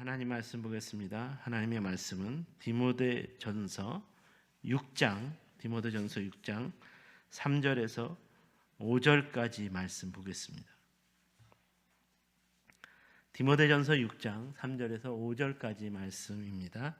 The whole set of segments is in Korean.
하나님 말씀 보겠습니다. 하나님의 말씀은 디모데전서 6장 3절에서 5절까지 말씀 보겠습니다. 디모데전서 6장 3절에서 5절까지 말씀입니다.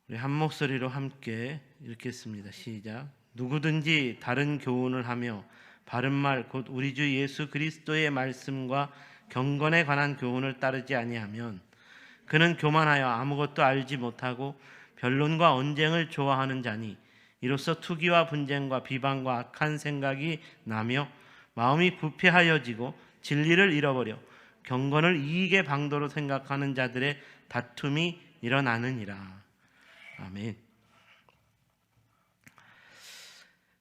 우리 한 목소리로 함께 읽겠습니다. 시작. 누구든지 다른 교훈을 하며 바른 말 곧 우리 주 예수 그리스도의 말씀과 경건에 관한 교훈을 따르지 아니하면 그는 교만하여 아무것도 알지 못하고 변론과 언쟁을 좋아하는 자니 이로써 투기와 분쟁과 비방과 악한 생각이 나며 마음이 부패하여지고 진리를 잃어버려 경건을 이익의 방도로 생각하는 자들의 다툼이 일어나느니라. 아멘.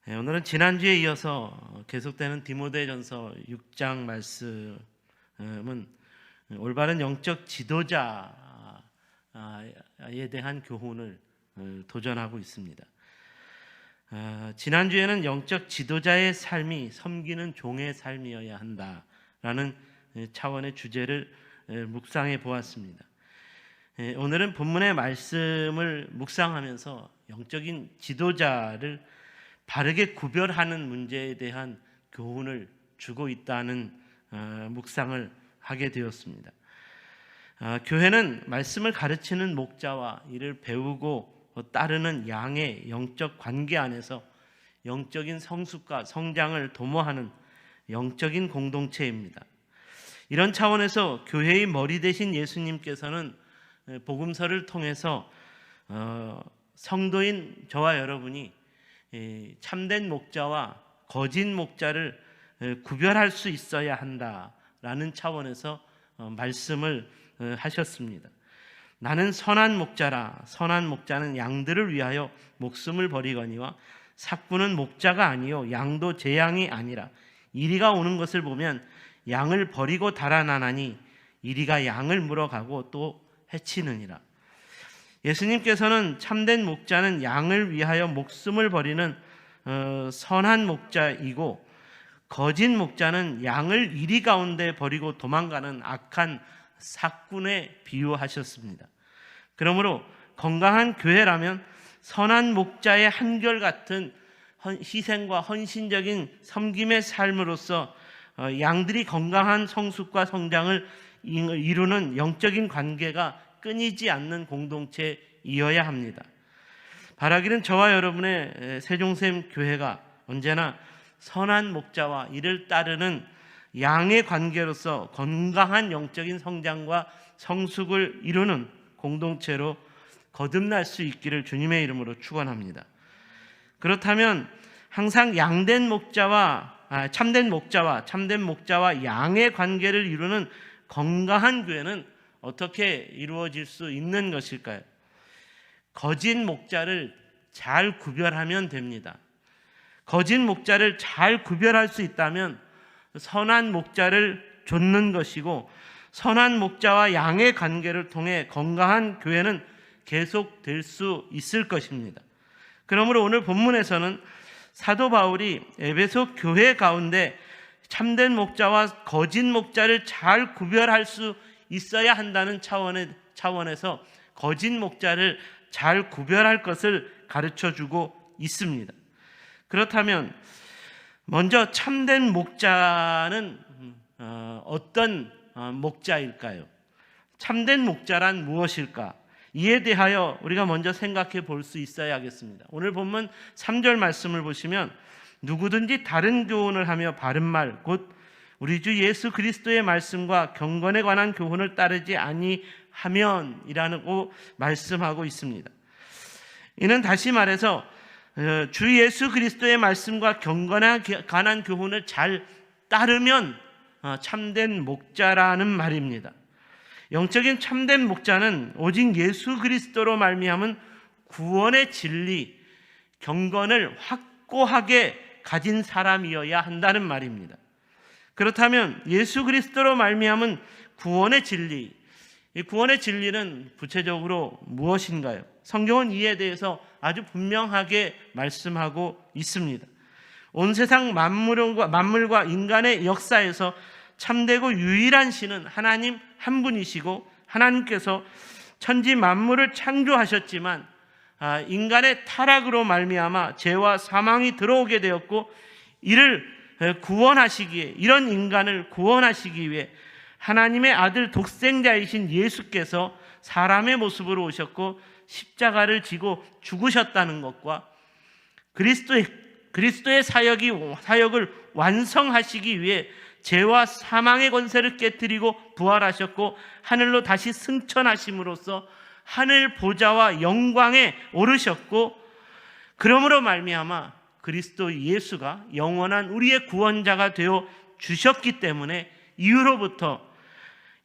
오늘은 지난주에 이어서 계속되는 디모데전서 6장 말씀은 올바른 영적 지도자에 대한 교훈을 도전하고 있습니다. 지난주에는 영적 지도자의 삶이 섬기는 종의 삶이어야 한다라는 차원의 주제를 묵상해 보았습니다. 오늘은 본문의 말씀을 묵상하면서 영적인 지도자를 바르게 구별하는 문제에 대한 교훈을 주고 있다는 묵상을 하게 되었습니다. 교회는 말씀을 가르치는 목자와 이를 배우고 따르는 양의 영적 관계 안에서 영적인 성숙과 성장을 도모하는 영적인 공동체입니다. 이런 차원에서 교회의 머리 되신 예수님께서는 복음서를 통해서 성도인 저와 여러분이 참된 목자와 거짓 목자를 구별할 수 있어야 한다라는 차원에서 말씀을 하셨습니다. 나는 선한 목자라. 선한 목자는 양들을 위하여 목숨을 버리거니와 삭구는 목자가 아니요 양도 제 양이 아니라 이리가 오는 것을 보면 양을 버리고 달아나나니 이리가 양을 물어가고 또 해치느니라. 예수님께서는 참된 목자는 양을 위하여 목숨을 버리는 선한 목자이고 거짓 목자는 양을 이리 가운데 버리고 도망가는 악한 삭군에 비유하셨습니다. 그러므로 건강한 교회라면 선한 목자의 한결같은 희생과 헌신적인 섬김의 삶으로서 양들이 건강한 성숙과 성장을 이루는 영적인 관계가 끊이지 않는 공동체이어야 합니다. 바라기는 저와 여러분의 세종샘 교회가 언제나 선한 목자와 이를 따르는 양의 관계로서 건강한 영적인 성장과 성숙을 이루는 공동체로 거듭날 수 있기를 주님의 이름으로 축원합니다. 그렇다면 항상 참된 목자와 양의 관계를 이루는 건강한 교회는 어떻게 이루어질 수 있는 것일까요? 거짓 목자를 잘 구별하면 됩니다. 거짓 목자를 잘 구별할 수 있다면 선한 목자를 좇는 것이고 선한 목자와 양의 관계를 통해 건강한 교회는 계속될 수 있을 것입니다. 그러므로 오늘 본문에서는 사도 바울이 에베소 교회 가운데 참된 목자와 거짓 목자를 잘 구별할 수 있어야 한다는 차원에서 거짓 목자를 잘 구별할 것을 가르쳐주고 있습니다. 그렇다면 먼저 참된 목자는 어떤 목자일까요? 참된 목자란 무엇일까? 이에 대하여 우리가 먼저 생각해 볼 수 있어야겠습니다. 오늘 본문 3절 말씀을 보시면 누구든지 다른 교훈을 하며 바른 말 곧 우리 주 예수 그리스도의 말씀과 경건에 관한 교훈을 따르지 아니하면 이라고 말씀하고 있습니다. 이는 다시 말해서 주 예수 그리스도의 말씀과 경건에 관한 교훈을 잘 따르면 참된 목자라는 말입니다. 영적인 참된 목자는 오직 예수 그리스도로 말미암은 구원의 진리, 경건을 확고하게 가진 사람이어야 한다는 말입니다. 그렇다면 예수 그리스도로 말미암은 구원의 진리, 이 구원의 진리는 구체적으로 무엇인가요? 성경은 이에 대해서 아주 분명하게 말씀하고 있습니다. 온 세상 만물과 인간의 역사에서 참되고 유일한 신은 하나님 한 분이시고, 하나님께서 천지 만물을 창조하셨지만 인간의 타락으로 말미암아 죄와 사망이 들어오게 되었고, 이를 구원하시기에, 이런 인간을 구원하시기 위해 하나님의 아들 독생자이신 예수께서 사람의 모습으로 오셨고 십자가를 지고 죽으셨다는 것과, 그리스도의 사역을 완성하시기 위해 죄와 사망의 권세를 깨뜨리고 부활하셨고 하늘로 다시 승천하심으로써 하늘 보좌와 영광에 오르셨고, 그러므로 말미암아 그리스도 예수가 영원한 우리의 구원자가 되어 주셨기 때문에 이후로부터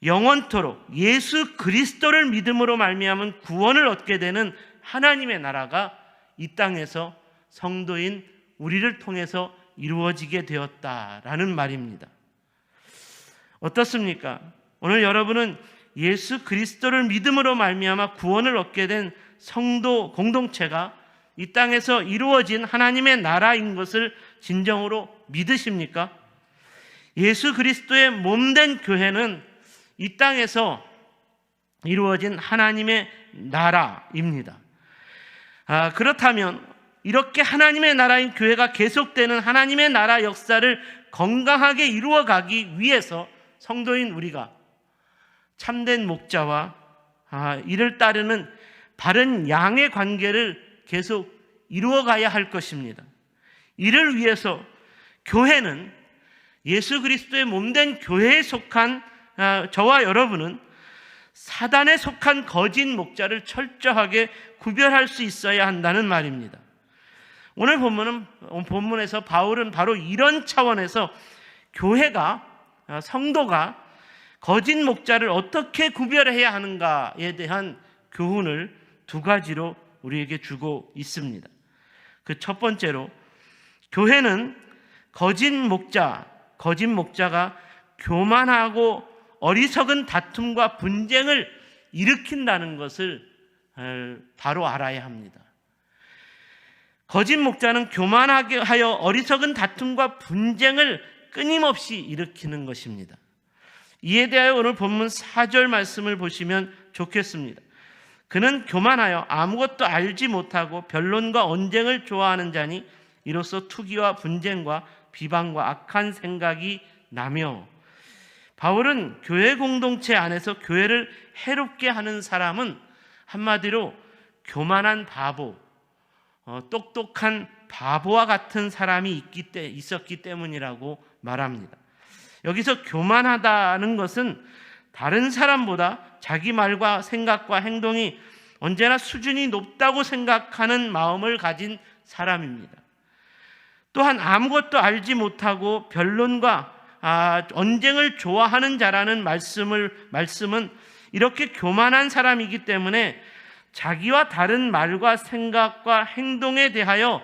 영원토록 예수 그리스도를 믿음으로 말미암은 구원을 얻게 되는 하나님의 나라가 이 땅에서 성도인 우리를 통해서 이루어지게 되었다라는 말입니다. 어떻습니까? 오늘 여러분은 예수 그리스도를 믿음으로 말미암아 구원을 얻게 된 성도 공동체가 이 땅에서 이루어진 하나님의 나라인 것을 진정으로 믿으십니까? 예수 그리스도의 몸된 교회는 이 땅에서 이루어진 하나님의 나라입니다. 그렇다면 이렇게 하나님의 나라인 교회가 계속되는 하나님의 나라 역사를 건강하게 이루어가기 위해서 성도인 우리가 참된 목자와 이를 따르는 바른 양의 관계를 계속 이루어가야 할 것입니다. 이를 위해서 교회는, 예수 그리스도의 몸된 교회에 속한 저와 여러분은 사단에 속한 거짓 목자를 철저하게 구별할 수 있어야 한다는 말입니다. 오늘 본문에서 바울은 바로 이런 차원에서 교회가, 성도가 거짓 목자를 어떻게 구별해야 하는가에 대한 교훈을 두 가지로 우리에게 주고 있습니다. 그 첫 번째로, 교회는 거짓 목자가 교만하고 어리석은 다툼과 분쟁을 일으킨다는 것을 바로 알아야 합니다. 거짓 목자는 교만하게 하여 어리석은 다툼과 분쟁을 끊임없이 일으키는 것입니다. 이에 대하여 오늘 본문 4절 말씀을 보시면 좋겠습니다. 그는 교만하여 아무것도 알지 못하고 변론과 언쟁을 좋아하는 자니 이로써 투기와 분쟁과 비방과 악한 생각이 나며, 바울은 교회 공동체 안에서 교회를 해롭게 하는 사람은 한마디로 교만한 바보, 똑똑한 바보와 같은 사람이 있었기 때문이라고 말합니다. 여기서 교만하다는 것은 다른 사람보다 자기 말과 생각과 행동이 언제나 수준이 높다고 생각하는 마음을 가진 사람입니다. 또한 아무것도 알지 못하고 변론과 언쟁을 좋아하는 자라는 말씀은 이렇게 교만한 사람이기 때문에 자기와 다른 말과 생각과 행동에 대하여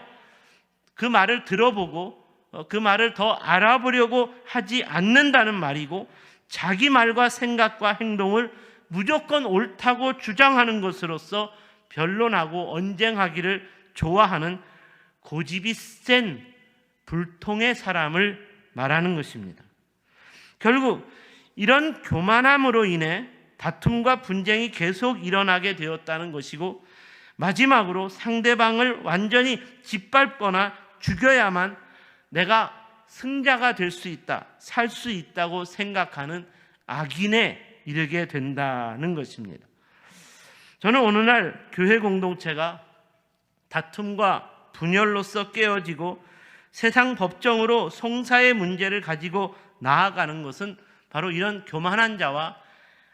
그 말을 들어보고 그 말을 더 알아보려고 하지 않는다는 말이고, 자기 말과 생각과 행동을 무조건 옳다고 주장하는 것으로서 변론하고 언쟁하기를 좋아하는 고집이 센 불통의 사람을 말하는 것입니다. 결국 이런 교만함으로 인해 다툼과 분쟁이 계속 일어나게 되었다는 것이고, 마지막으로 상대방을 완전히 짓밟거나 죽여야만 내가 승자가 될 수 있다, 살 수 있다고 생각하는 악인에 이르게 된다는 것입니다. 저는 오늘날 교회 공동체가 다툼과 분열로서 깨어지고 세상 법정으로 송사의 문제를 가지고 나아가는 것은 바로 이런 교만한 자와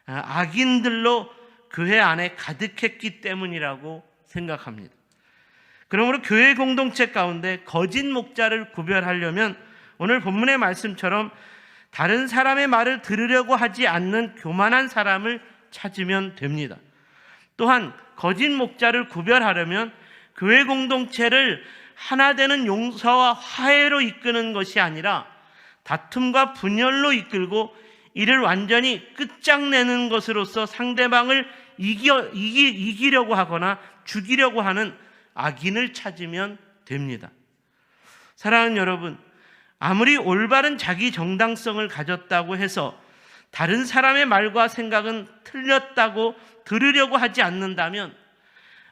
악인들로 교회 안에 가득했기 때문이라고 생각합니다. 그러므로 교회 공동체 가운데 거짓 목자를 구별하려면 오늘 본문의 말씀처럼 다른 사람의 말을 들으려고 하지 않는 교만한 사람을 찾으면 됩니다. 또한 거짓 목자를 구별하려면 교회 공동체를 하나 되는 용서와 화해로 이끄는 것이 아니라 다툼과 분열로 이끌고 이를 완전히 끝장내는 것으로서 상대방을 이기려고 하거나 죽이려고 하는 악인을 찾으면 됩니다. 사랑하는 여러분, 아무리 올바른 자기 정당성을 가졌다고 해서 다른 사람의 말과 생각은 틀렸다고 들으려고 하지 않는다면,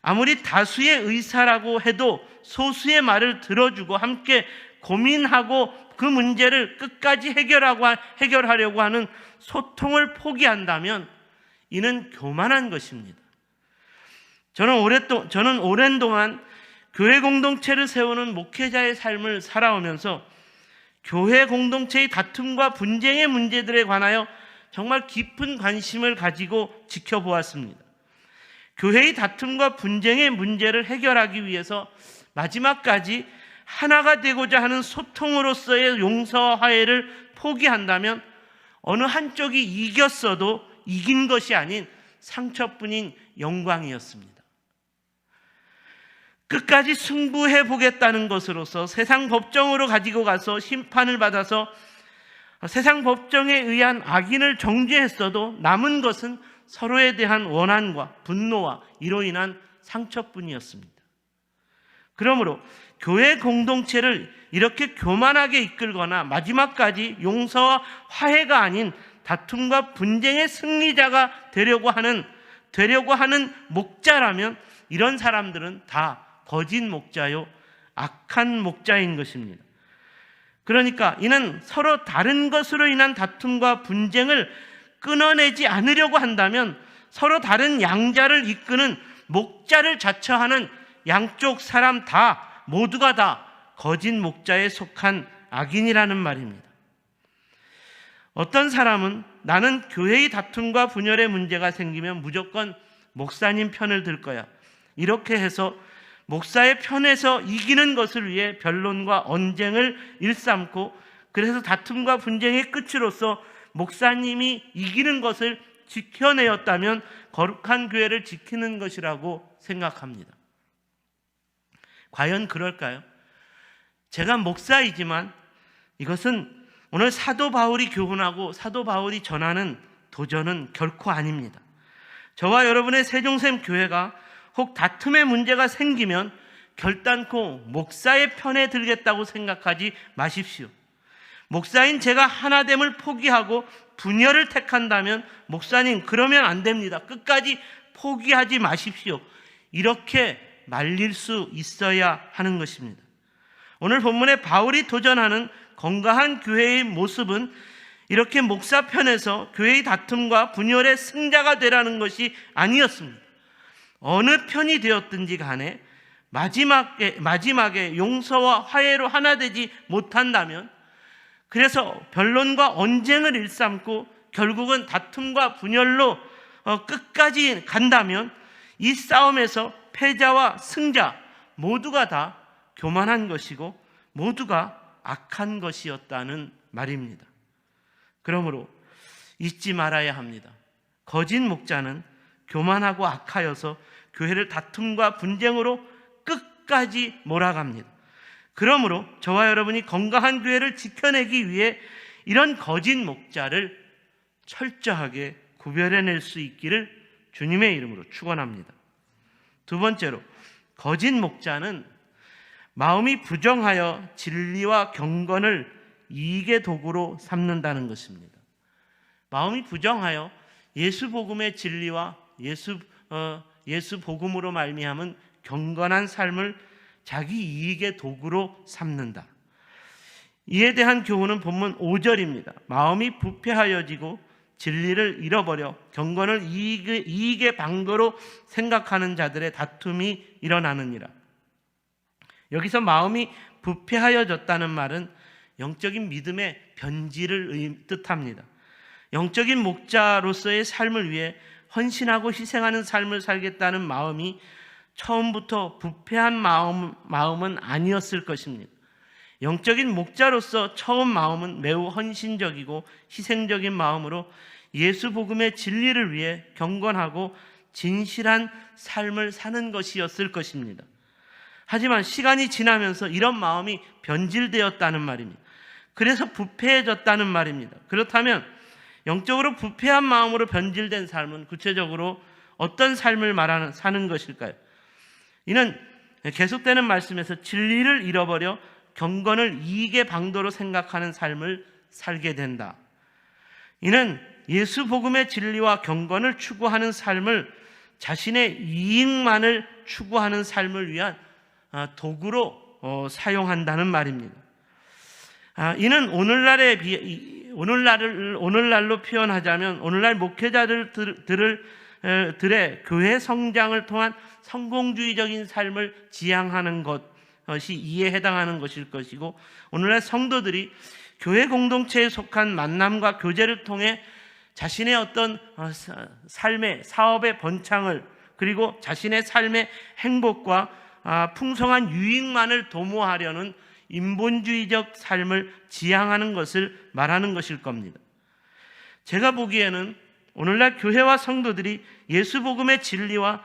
아무리 다수의 의사라고 해도 소수의 말을 들어주고 함께 고민하고 그 문제를 끝까지 해결하려고 하는 소통을 포기한다면 이는 교만한 것입니다. 저는 오랜 동안 교회 공동체를 세우는 목회자의 삶을 살아오면서 교회 공동체의 다툼과 분쟁의 문제들에 관하여 정말 깊은 관심을 가지고 지켜보았습니다. 교회의 다툼과 분쟁의 문제를 해결하기 위해서 마지막까지 하나가 되고자 하는 소통으로서의 용서와 화해를 포기한다면 어느 한쪽이 이겼어도 이긴 것이 아닌 상처뿐인 영광이었습니다. 끝까지 승부해 보겠다는 것으로서 세상 법정으로 가지고 가서 심판을 받아서 세상 법정에 의한 악인을 정죄했어도 남은 것은 서로에 대한 원한과 분노와 이로 인한 상처뿐이었습니다. 그러므로 교회 공동체를 이렇게 교만하게 이끌거나 마지막까지 용서와 화해가 아닌 다툼과 분쟁의 승리자가 되려고 하는 목자라면 이런 사람들은 다 거짓 목자요 악한 목자인 것입니다. 그러니까 이는 서로 다른 것으로 인한 다툼과 분쟁을 끊어내지 않으려고 한다면 서로 다른 양자를 이끄는 목자를 자처하는 양쪽 사람 모두가 다 거짓 목자에 속한 악인이라는 말입니다. 어떤 사람은 나는 교회의 다툼과 분열의 문제가 생기면 무조건 목사님 편을 들 거야, 이렇게 해서 목사의 편에서 이기는 것을 위해 변론과 언쟁을 일삼고, 그래서 다툼과 분쟁의 끝으로서 목사님이 이기는 것을 지켜내었다면 거룩한 교회를 지키는 것이라고 생각합니다. 과연 그럴까요? 제가 목사이지만 이것은 오늘 사도 바울이 교훈하고 사도 바울이 전하는 도전은 결코 아닙니다. 저와 여러분의 세종샘 교회가 혹 다툼의 문제가 생기면 결단코 목사의 편에 들겠다고 생각하지 마십시오. 목사인 제가 하나됨을 포기하고 분열을 택한다면 목사님 그러면 안 됩니다, 끝까지 포기하지 마십시오, 이렇게 말릴 수 있어야 하는 것입니다. 오늘 본문에 바울이 도전하는 건강한 교회의 모습은 이렇게 목사 편에서 교회의 다툼과 분열의 승자가 되라는 것이 아니었습니다. 어느 편이 되었든지 간에 마지막에 용서와 화해로 하나 되지 못한다면, 그래서 변론과 언쟁을 일삼고 결국은 다툼과 분열로 끝까지 간다면 이 싸움에서 패자와 승자 모두가 다 교만한 것이고 모두가 악한 것이었다는 말입니다. 그러므로 잊지 말아야 합니다. 거짓 목자는 교만하고 악하여서 교회를 다툼과 분쟁으로 끝까지 몰아갑니다. 그러므로 저와 여러분이 건강한 교회를 지켜내기 위해 이런 거짓 목자를 철저하게 구별해낼 수 있기를 주님의 이름으로 축원합니다. 두 번째로, 거짓 목자는 마음이 부정하여 진리와 경건을 이익의 도구로 삼는다는 것입니다. 마음이 부정하여 예수 복음의 진리와 예수 복음으로 말미암은 경건한 삶을 자기 이익의 도구로 삼는다. 이에 대한 교훈은 본문 5절입니다. 마음이 부패하여지고 진리를 잃어버려 경건을 이익의 방도로 생각하는 자들의 다툼이 일어나느니라. 여기서 마음이 부패하여졌다는 말은 영적인 믿음의 변질을 뜻합니다. 영적인 목자로서의 삶을 위해 헌신하고 희생하는 삶을 살겠다는 마음이 처음부터 부패한 마음은 아니었을 것입니다. 영적인 목자로서 처음 마음은 매우 헌신적이고 희생적인 마음으로 예수 복음의 진리를 위해 경건하고 진실한 삶을 사는 것이었을 것입니다. 하지만 시간이 지나면서 이런 마음이 변질되었다는 말입니다. 그래서 부패해졌다는 말입니다. 그렇다면 영적으로 부패한 마음으로 변질된 삶은 구체적으로 어떤 삶을 사는 것일까요? 이는 계속되는 말씀에서 진리를 잃어버려 경건을 이익의 방도로 생각하는 삶을 살게 된다. 이는 예수 복음의 진리와 경건을 추구하는 삶을 자신의 이익만을 추구하는 삶을 위한 도구로 사용한다는 말입니다. 이는 오늘날로 표현하자면 오늘날 목회자들의 교회 성장을 통한 성공주의적인 삶을 지향하는 것이 이에 해당하는 것일 것이고, 오늘날 성도들이 교회 공동체에 속한 만남과 교제를 통해 자신의 어떤 삶의 사업의 번창을, 그리고 자신의 삶의 행복과 풍성한 유익만을 도모하려는 인본주의적 삶을 지향하는 것을 말하는 것일 겁니다. 제가 보기에는 오늘날 교회와 성도들이 예수 복음의 진리와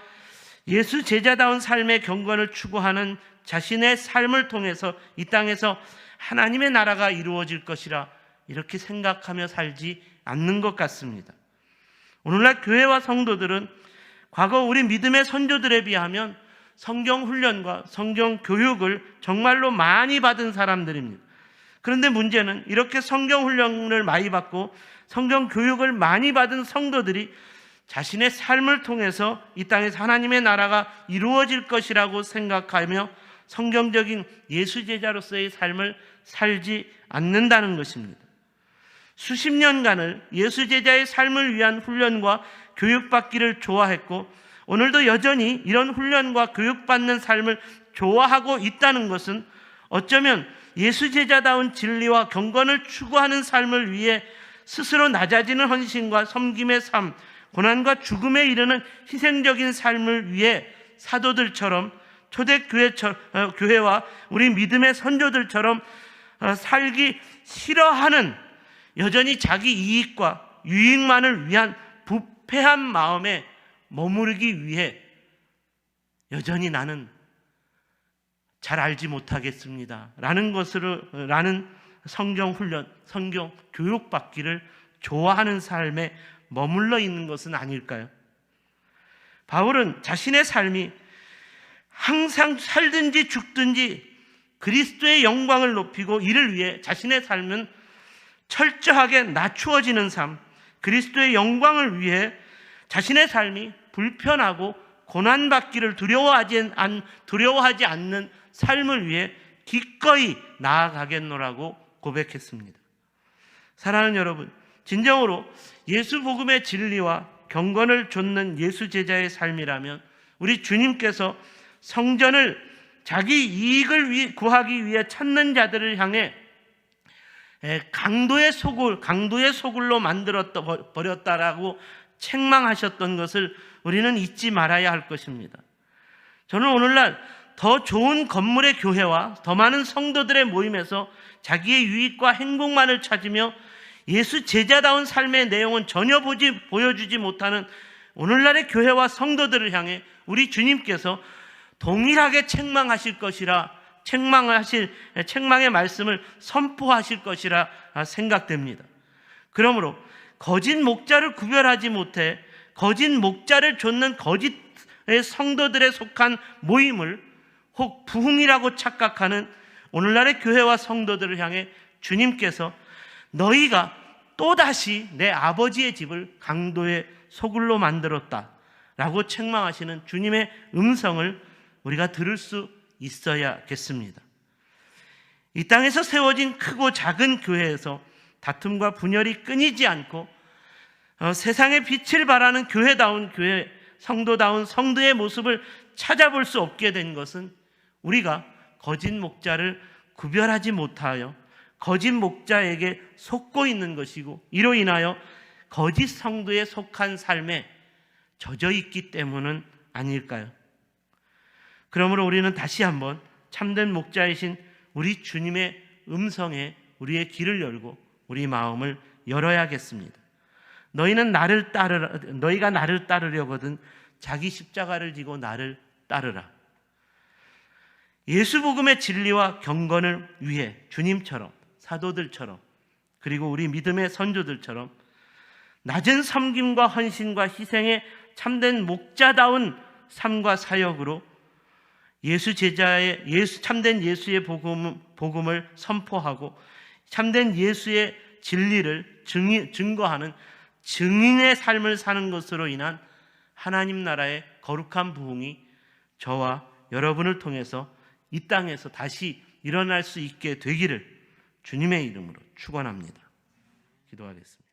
예수 제자다운 삶의 경건을 추구하는 자신의 삶을 통해서 이 땅에서 하나님의 나라가 이루어질 것이라 이렇게 생각하며 살지 않는 것 같습니다. 오늘날 교회와 성도들은 과거 우리 믿음의 선조들에 비하면 성경 훈련과 성경 교육을 정말로 많이 받은 사람들입니다. 그런데 문제는 이렇게 성경 훈련을 많이 받고 성경 교육을 많이 받은 성도들이 자신의 삶을 통해서 이 땅에서 하나님의 나라가 이루어질 것이라고 생각하며 성경적인 예수 제자로서의 삶을 살지 않는다는 것입니다. 수십 년간을 예수 제자의 삶을 위한 훈련과 교육받기를 좋아했고, 오늘도 여전히 이런 훈련과 교육받는 삶을 좋아하고 있다는 것은 어쩌면 예수 제자다운 진리와 경건을 추구하는 삶을 위해 스스로 낮아지는 헌신과 섬김의 삶, 고난과 죽음에 이르는 희생적인 삶을 위해 사도들처럼, 초대교회와 우리 믿음의 선조들처럼 살기 싫어하는, 여전히 자기 이익과 유익만을 위한 부패한 마음에 머무르기 위해 여전히 나는 잘 알지 못하겠습니다 라는 성경 훈련, 성경 교육받기를 좋아하는 삶에 머물러 있는 것은 아닐까요? 바울은 자신의 삶이 항상 살든지 죽든지 그리스도의 영광을 높이고 이를 위해 자신의 삶은 철저하게 낮추어지는 삶, 그리스도의 영광을 위해 자신의 삶이 불편하고 고난받기를 두려워하지 않는 삶을 위해 기꺼이 나아가겠노라고 고백했습니다. 사랑하는 여러분, 진정으로 예수 복음의 진리와 경건을 좇는 예수 제자의 삶이라면 우리 주님께서 성전을 자기 이익을 구하기 위해 찾는 자들을 향해 강도의 소굴로 버렸다라고 책망하셨던 것을 우리는 잊지 말아야 할 것입니다. 저는 오늘날 더 좋은 건물의 교회와 더 많은 성도들의 모임에서 자기의 유익과 행복만을 찾으며 예수 제자다운 삶의 내용은 전혀 보여주지 못하는 오늘날의 교회와 성도들을 향해 우리 주님께서 동일하게 책망하실 것이라, 책망의 말씀을 선포하실 것이라 생각됩니다. 그러므로 거짓 목자를 구별하지 못해 거짓 목자를 좇는 거짓의 성도들에 속한 모임을 혹 부흥이라고 착각하는 오늘날의 교회와 성도들을 향해 주님께서 너희가 또다시 내 아버지의 집을 강도의 소굴로 만들었다 라고 책망하시는 주님의 음성을 우리가 들을 수 있어야겠습니다. 이 땅에서 세워진 크고 작은 교회에서 다툼과 분열이 끊이지 않고 세상의 빛을 발하는 교회다운 교회, 성도다운 성도의 모습을 찾아볼 수 없게 된 것은 우리가 거짓 목자를 구별하지 못하여 거짓 목자에게 속고 있는 것이고, 이로 인하여 거짓 성도에 속한 삶에 젖어 있기 때문은 아닐까요? 그러므로 우리는 다시 한번 참된 목자이신 우리 주님의 음성에 우리의 귀를 열고 우리 마음을 열어야겠습니다. 너희가 나를 따르려거든 자기 십자가를 지고 나를 따르라. 예수 복음의 진리와 경건을 위해 주님처럼, 사도들처럼, 그리고 우리 믿음의 선조들처럼 낮은 섬김과 헌신과 희생의 참된 목자다운 삶과 사역으로 참된 예수의 복음을 선포하고 참된 예수의 진리를 증거하는 증인의 삶을 사는 것으로 인한 하나님 나라의 거룩한 부흥이 저와 여러분을 통해서 이 땅에서 다시 일어날 수 있게 되기를 주님의 이름으로 축원합니다. 기도하겠습니다.